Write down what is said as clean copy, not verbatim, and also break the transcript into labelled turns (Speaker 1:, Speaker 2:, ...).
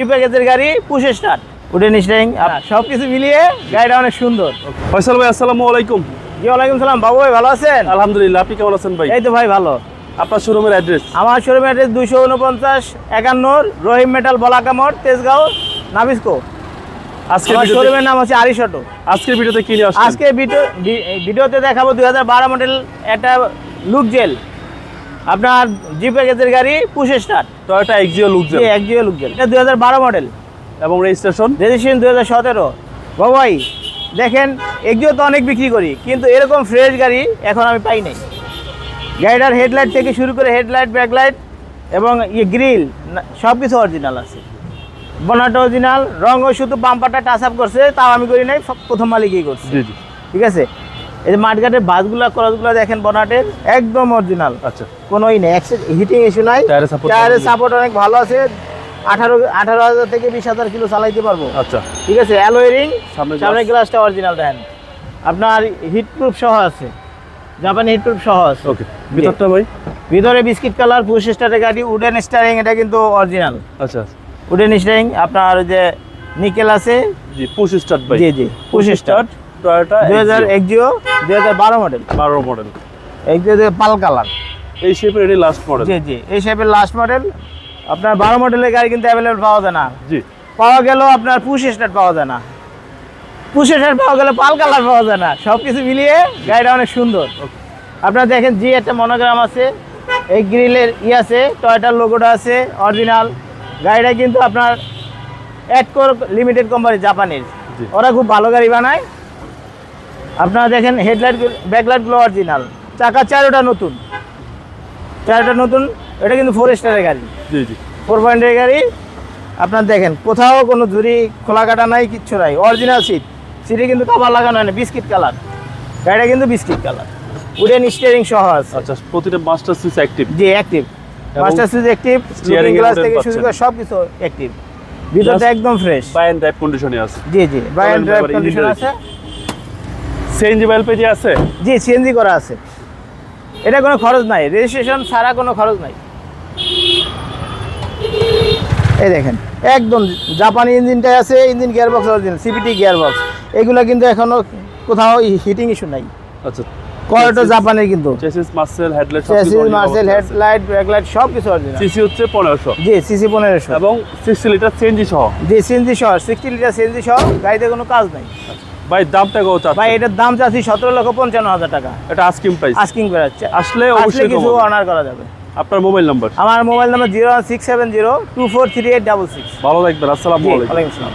Speaker 1: প্যাকেজের গাড়ি push start wooden steering সবকিছু মিলিয়ে গাড়িটা অনেক সুন্দর।
Speaker 2: ফয়সাল ভাই আসসালামু আলাইকুম।
Speaker 1: জি ওয়ালাইকুম সালাম। বাবু ভাই ভালো আছেন?
Speaker 2: আলহামদুলিল্লাহ, আপনি কেমন আছেন ভাই?
Speaker 1: এই তো ভাই ভালো।
Speaker 2: আপনার শোরুমের অ্যাড্রেস?
Speaker 1: আমার শোরুমের অ্যাড্রেস 249-51 রহিম মেটাল বলাকা মোড়, তেজগাঁও, নাবিস্কো।
Speaker 2: আজকে
Speaker 1: আমার শোরুমের নাম হচ্ছে আরিশ অটো।
Speaker 2: আজকের ভিডিওতে কি নিয়ে আসছেন?
Speaker 1: আজকে ভিডিওতে দেখাবো 2012 মডেল একটা লুক জেল, আপনার জি প্যাকেজের গাড়ি push start
Speaker 2: Toyota Axio look জেল।
Speaker 1: একজিও লুক জেল। এটা 2012 মডেল
Speaker 2: এবং রেজিস্ট্রেশন
Speaker 1: 2017। বাবু ভাই দেখেন, এক্সিও তো অনেক বিক্রি করি, কিন্তু এরকম ফ্রেশ গাড়ি এখন আমি পাই নাই। গাড়িটার হেডলাইট থেকে শুরু করে হেডলাইট, ব্যাকলাইট এবং গ্রিল সব কিছু অরিজিনাল আছে। বনাটা অরিজিনাল, রঙও শুধু বাম্পারটা টাচ আপ করছে, তাও আমি করি নাই, প্রথম মালিকই করছে।
Speaker 2: জি জি,
Speaker 1: ঠিক আছে। এই যে মাঠঘাটের বাসগুলো ক্রসগুলো দেখেন বনাটের একদম অরিজিনাল,
Speaker 2: আচ্ছা
Speaker 1: কোনোই নেই, হিটিং ইস্যু নাই। টায়ারের সাপোর্ট অনেক ভালো আছে। 18,000 থেকে 20,000 কিলো চালাইতে পারবো।
Speaker 2: আচ্ছা
Speaker 1: ঠিক আছে। অ্যালয় রিং,
Speaker 2: সামনে
Speaker 1: সামনের গ্লাসটা অরিজিনাল দেখেন, আপনার হিট প্রুফ সহ আছে, জাপানি হিট প্রুফ সহ আছে।
Speaker 2: ওকে, ভিতরটা ভাই?
Speaker 1: ভিতরে বিস্কিট কালার পুশ স্টারের গাড়ি, উডেন স্টারিং, এটা কিন্তু অরিজিনাল
Speaker 2: আচ্ছা,
Speaker 1: উডেন স্টারিং। আপনার ওই যে নিকেল আছে।
Speaker 2: জি, পুশ স্টার্ট ভাই।
Speaker 1: জি জি, push start
Speaker 2: Toyota
Speaker 1: 2012 model.
Speaker 2: 12 model,
Speaker 1: Axio pearl colour,
Speaker 2: এই শেপের এটি লাস্ট মডেল।
Speaker 1: জি জি, এই শেপের লাস্ট মডেল। আপনার 12 মডেলের গাড়ি কিন্তু অ্যাভেলেবল পাওয়া যায় না।
Speaker 2: জি,
Speaker 1: পাওয়া গেলেও আপনার পুশ স্টার্ট পাওয়া যায় না, পুশ স্টার্ট পাওয়া গেলে পাল কালার পাওয়া যায় না। সব কিছু মিলিয়ে গাড়িটা অনেক সুন্দর। আপনারা দেখেন, জি একটা মনোগ্রাম আছে, এই গ্রিলের আছে, টয়োটার লোগোটা আছে অরিজিনাল। গাড়িটা কিন্তু আপনার অ্যাডকোর লিমিটেড কোম্পানি, জাপানির।
Speaker 2: জি।
Speaker 1: ওরা খুব ভালো গাড়ি বানায়। আপনারা দেখেন হেডলাইট, ব্যাকলাইটগুলো অরিজিনাল, চাকা চারোটা নতুন, চারোটা নতুন। এটা কিন্তু 4 স্টারের গাড়ি,
Speaker 2: জি জি,
Speaker 1: 4 পয়েন্টের গাড়ি। আপনার দেখেন কোথাও কোনো ঝুরি খোলা কাটা নাই, কিচ্ছু নাই, অরিজিনাল সিট। সিটে কিন্তু কভার লাগানো হয় না, বিস্কিট কালার। গাড়িটা কিন্তু বিস্কিট কালার, উডেন স্টিয়ারিং সহ আছে।
Speaker 2: আচ্ছা, প্রতিটা মাস্টার সুইচ অ্যাক্টিভ?
Speaker 1: জি অ্যাক্টিভ,
Speaker 2: এবং
Speaker 1: master switch active,
Speaker 2: steering
Speaker 1: glass
Speaker 2: model
Speaker 1: থেকে শুরু
Speaker 2: পাচ্ছেন।
Speaker 1: করে সব কিছু অ্যাক্টিভ। ভিতরটা একদম ফ্রেশ,
Speaker 2: বাই এন্ড ড্রাইভ কন্ডিশনে আছে।
Speaker 1: জি জি, বাই এন্ড ড্রাইভ
Speaker 2: এবার
Speaker 1: কন্ডিশন
Speaker 2: ইঞ্জিন
Speaker 1: আছে।
Speaker 2: সিএনজি বাইল পেজে আছে?
Speaker 1: জি, সিএনজি করা আছে। এটা কোনো খরচ নাই, রেজিস্ট্রেশন ছাড়া কোনো খরচ নাই। এই দেখেন একদম জাপানি ইঞ্জিনটাই আছে, engine gearbox original, CPT gearbox. এগুলো কিন্তু এখনো কোথাও হিটিং ইস্যু নাই।
Speaker 2: আচ্ছা,
Speaker 1: কয়টা জাপানের কিন্তু
Speaker 2: chassis, Marcel, headlight,
Speaker 1: chassis, Marcel, headlight, backlight সব কিছু অরিজিনাল।
Speaker 2: সিসি হচ্ছে 1500।
Speaker 1: জি, সিসি 1500
Speaker 2: এবং 60 লিটার সিএনজি সহ।
Speaker 1: জি, সিএনজি সহ, 60 লিটার সিএনজি সহ। গাড়িতে কোনো কাজ নাই
Speaker 2: ভাই, দামটা কত আছে?
Speaker 1: ভাই, এটার দাম চাচ্ছি 17,55,000 টাকা।
Speaker 2: এটা আস্কিং প্রাইস।
Speaker 1: আস্কিং বেড়াচ্ছে,
Speaker 2: আসলে
Speaker 1: আসলে
Speaker 2: অবশ্যই
Speaker 1: কিছু
Speaker 2: কমাবো।
Speaker 1: অনার করা যাবে।
Speaker 2: আপনার মোবাইল নাম্বার?
Speaker 1: আমার মোবাইল নাম্বার 01670243866।
Speaker 2: ভালো থাকবেন, আসসালামু আলাইকুম।
Speaker 1: ওয়ালাইকুম আসসালাম।